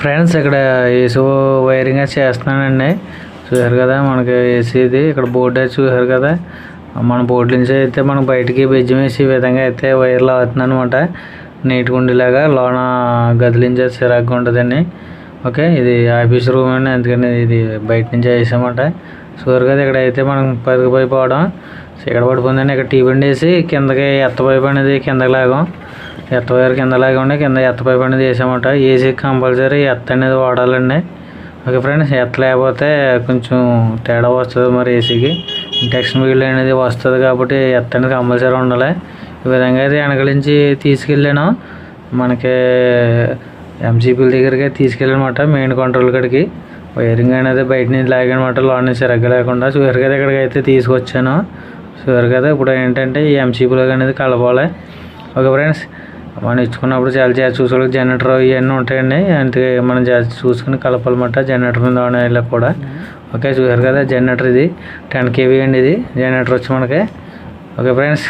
Friends ఇక్కడ AC wiring అది చేస్తున్నానండి. చూసారు కదా మనకి ఏసీది ఇక్కడ బోర్డు అయితే చూసారు కదా. మన బోర్డు నుంచి అయితే మనం బయటికి బెజ్జం వేసి ఈ విధంగా అయితే వైర్లు అవుతుంది అనమాట. నీట్గా ఉండేలాగా లోన గదిలించే చిరాగ్గా ఉంటుందండి. ఓకే, ఇది ఆఫీస్ రూమ్ అండి, అందుకని ఇది బయట నుంచి వేసామాట. చూసారు కదా ఇక్కడ అయితే మనం పైపోవడం ఇక్కడ పడిపోయిందండి. ఇక్కడ టీ బండి వేసి కిందకి ఎత్త పైపు అనేది కిందకి లాగాం. ఎత్త వైర్ కింద లాగా ఉండి కింద ఎత్త పైపు అనేది వేసామాట. ఏసీ కంపల్సరీ ఎత్త అనేది వాడాలండి. ఓకే ఫ్రెండ్స్, ఎత్త లేకపోతే కొంచెం తేడా వస్తుంది. మరి ఏసీకి ఇండక్షన్ వీల్ అనేది వస్తుంది కాబట్టి ఎత్త అనేది కంపల్సరీ ఉండాలి. ఈ విధంగా అయితే వెనక నుంచి తీసుకెళ్ళాను. మనకి ఎంసీపీల దగ్గరికి తీసుకెళ్ళానమాట, మెయిన్ కంట్రోల్ కాడికి. వైరింగ్ అనేది బయట నుంచి లాగానమాట, లోన్ నుంచి సరిగ్గా లేకుండా. చూసారు కదా ఇక్కడికి అయితే తీసుకొచ్చాను. చూసారు కదా ఇప్పుడు ఏంటంటే ఈ ఎంసీపీలో అనేది కలపాలి. ఓకే ఫ్రెండ్స్, మనం ఇచ్చుకున్నప్పుడు చాలా జాగ్రత్త చూసుకోవాలి. జనరేటర్ ఇవన్నీ ఉంటాయండి, అంటే మనం జాగ్రత్త చూసుకుని కలపాలన్నమాట. జనరేటర్ మీద ఇలా కూడా. ఓకే, చూసారు కదా జనరేటర్ ఇది 10 kV అండి. ఇది జనరేటర్ వచ్చి మనకి. ఓకే ఫ్రెండ్స్,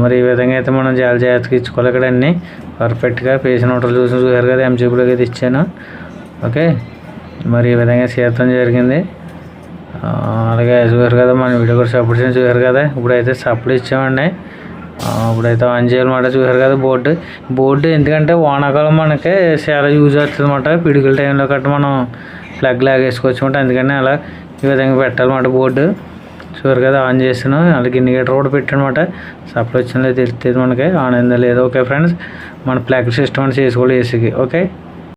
మరి ఈ విధంగా అయితే మనం జాగ్రత్తగా ఇచ్చుకోవాలి. ఇక్కడ అన్నీ పర్ఫెక్ట్గా పేసిన హోటల్ చూసారు కదా ఎంసీపీలోకి అయితే ఇచ్చాను. ఓకే, మరి ఈ విధంగా చేయడం జరిగింది. అలాగే చూసారు కదా మన వీడియో కూడా సపోర్ట్ చేసి చూసారు కదా. ఇప్పుడైతే సప్లై ఇచ్చామండి. ఇప్పుడైతే ఆన్ చేయాలన్నమాట. చూసారు కదా బోర్డు ఎందుకంటే వానాకాలం మనకి చాలా యూజ్ అవుతుంది అన్నమాట. పిడుగుల టైంలో కట్ట మనం ప్లగ్ లాగేసుకోవచ్చు అన్నమాట. అందుకని అలా ఈ విధంగా పెట్టాలన్నమాట బోర్డు. చూసారు కదా ఆన్ చేసాను. అలాగే ఇండికేటర్ కూడా పెట్టానమాట. సప్లై వచ్చిందో తెలుస్తుంది మనకి, ఆన్ అయిందో లేదో. ఓకే ఫ్రెండ్స్, మన ప్లగ్ సిస్టమ్ అని చేసుకోవాలి ఏసీకి. ఓకే.